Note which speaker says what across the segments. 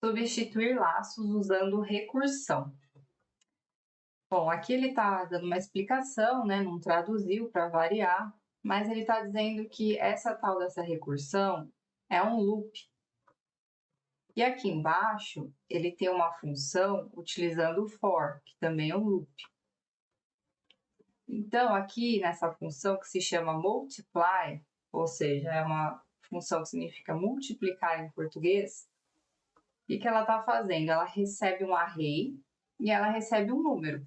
Speaker 1: Substituir laços usando recursão. Bom, aqui ele está dando uma explicação, né? Não traduziu para variar, mas ele está dizendo que essa tal dessa recursão é um loop. E aqui embaixo ele tem uma função utilizando o for, que também é um loop. Então, aqui nessa função que se chama multiply, ou seja, é uma função que significa multiplicar em português, o que ela está fazendo? Ela recebe um array e ela recebe um número.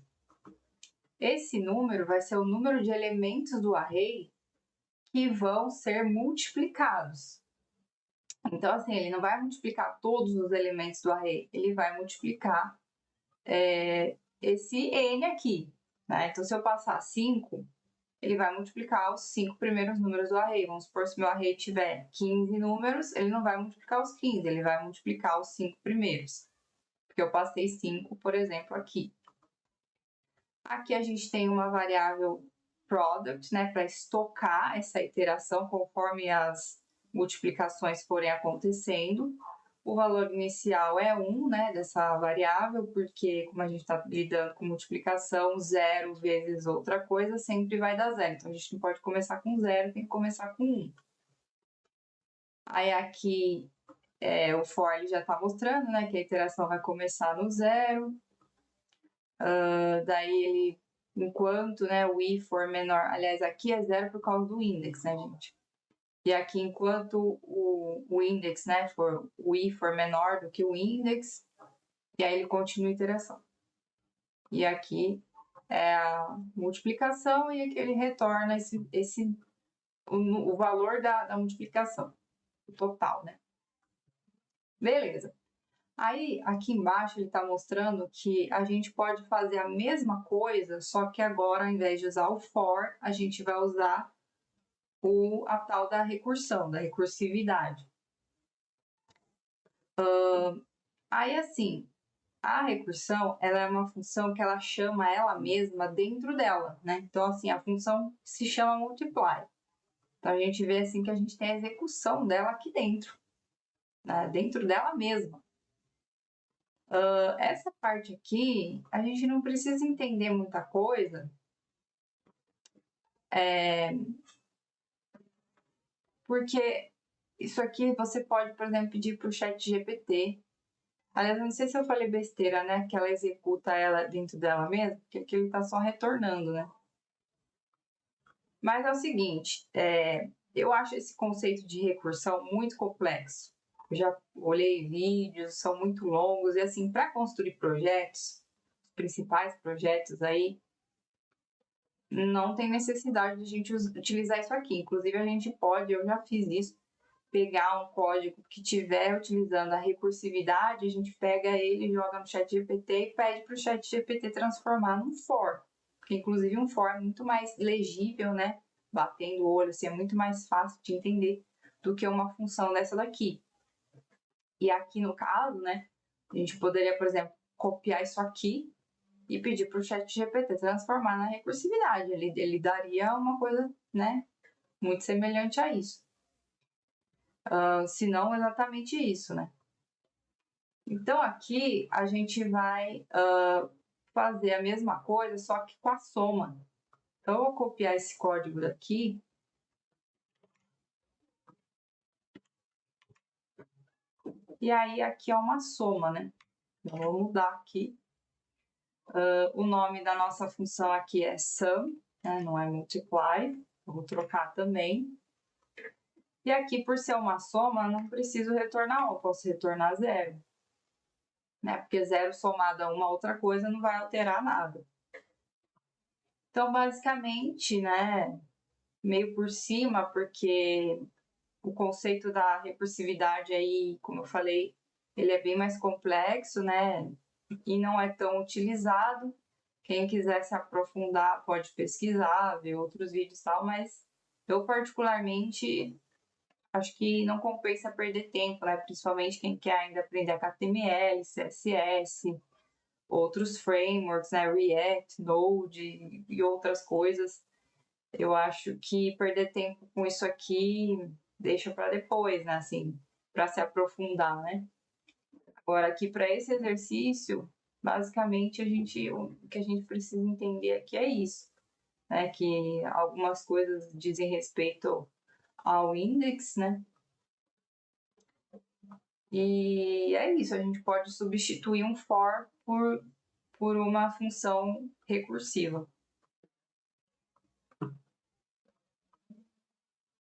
Speaker 1: Esse número vai ser o número de elementos do array que vão ser multiplicados. Então, assim, ele não vai multiplicar todos os elementos do array, ele vai multiplicar esse n aqui, né? Então, se eu passar 5, ele vai multiplicar os 5 primeiros números do array. Vamos supor, se meu array tiver 15 números, ele não vai multiplicar os 15, ele vai multiplicar os 5 primeiros. Porque eu passei 5, por exemplo, aqui. Aqui a gente tem uma variável product, né, para estocar essa iteração conforme as multiplicações forem acontecendo. O valor inicial é 1, né, dessa variável, porque como a gente está lidando com multiplicação, 0 vezes outra coisa sempre vai dar 0. Então, a gente não pode começar com 0, tem que começar com 1. Aí aqui o for ele já está mostrando, né, que a iteração vai começar no 0. Daí ele, enquanto, né, o i for menor, aliás, aqui é 0 por causa do index, né, gente? E aqui, enquanto o index, né, o i for menor do que o index, e aí ele continua a iteração. E aqui é a multiplicação e aqui ele retorna o valor da multiplicação, o total, né? Beleza. Aí, aqui embaixo, ele está mostrando que a gente pode fazer a mesma coisa, só que agora, ao invés de usar o for, a gente vai usar a tal da recursão, da recursividade. Aí, assim, a recursão, ela é uma função que ela chama ela mesma dentro dela, né? Então, assim, a função se chama multiply. Então, a gente vê, assim, que a gente tem a execução dela aqui dentro, né? Dentro dela mesma. Essa parte aqui, a gente não precisa entender muita coisa, porque isso aqui você pode, por exemplo, pedir para o ChatGPT. Aliás, eu não sei se eu falei besteira, né? Que ela executa ela dentro dela mesma, porque aqui ele está só retornando, né? Mas é o seguinte, eu acho esse conceito de recursão muito complexo. Eu já olhei vídeos, são muito longos, e assim, para construir projetos, os principais projetos aí, não tem necessidade de a gente utilizar isso aqui. Inclusive, a gente pode, eu já fiz isso, pegar um código que estiver utilizando a recursividade, a gente pega ele, joga no ChatGPT e pede para o ChatGPT transformar num for. Porque, inclusive, um for é muito mais legível, né? Batendo o olho, assim, é muito mais fácil de entender do que uma função dessa daqui. E aqui, no caso, né, a gente poderia, por exemplo, copiar isso aqui e pedir para o ChatGPT transformar na recursividade. Ele daria uma coisa, né, muito semelhante a isso. Se não exatamente isso, né? Então, aqui a gente vai fazer a mesma coisa, só que com a soma. Então, eu vou copiar esse código daqui. E aí, aqui é uma soma, né? Então, vou mudar aqui. O nome da nossa função aqui é sum, né? Não é multiply. Eu vou trocar também. E aqui, por ser uma soma, não preciso retornar 1, eu posso retornar 0. Né? Porque 0 somado a uma outra coisa não vai alterar nada. Então, basicamente, né, meio por cima, porque o conceito da recursividade aí, como eu falei, ele é bem mais complexo, né, e não é tão utilizado. Quem quiser se aprofundar pode pesquisar, ver outros vídeos e tal, mas eu particularmente acho que não compensa perder tempo, né, principalmente quem quer ainda aprender HTML, CSS, outros frameworks, né, React, Node e outras coisas. Eu acho que perder tempo com isso aqui deixa para depois, né, assim, para se aprofundar, né? Agora, aqui para esse exercício, basicamente o que a gente precisa entender aqui é isso, né? Que algumas coisas dizem respeito ao index, né? E é isso, a gente pode substituir um for por uma função recursiva.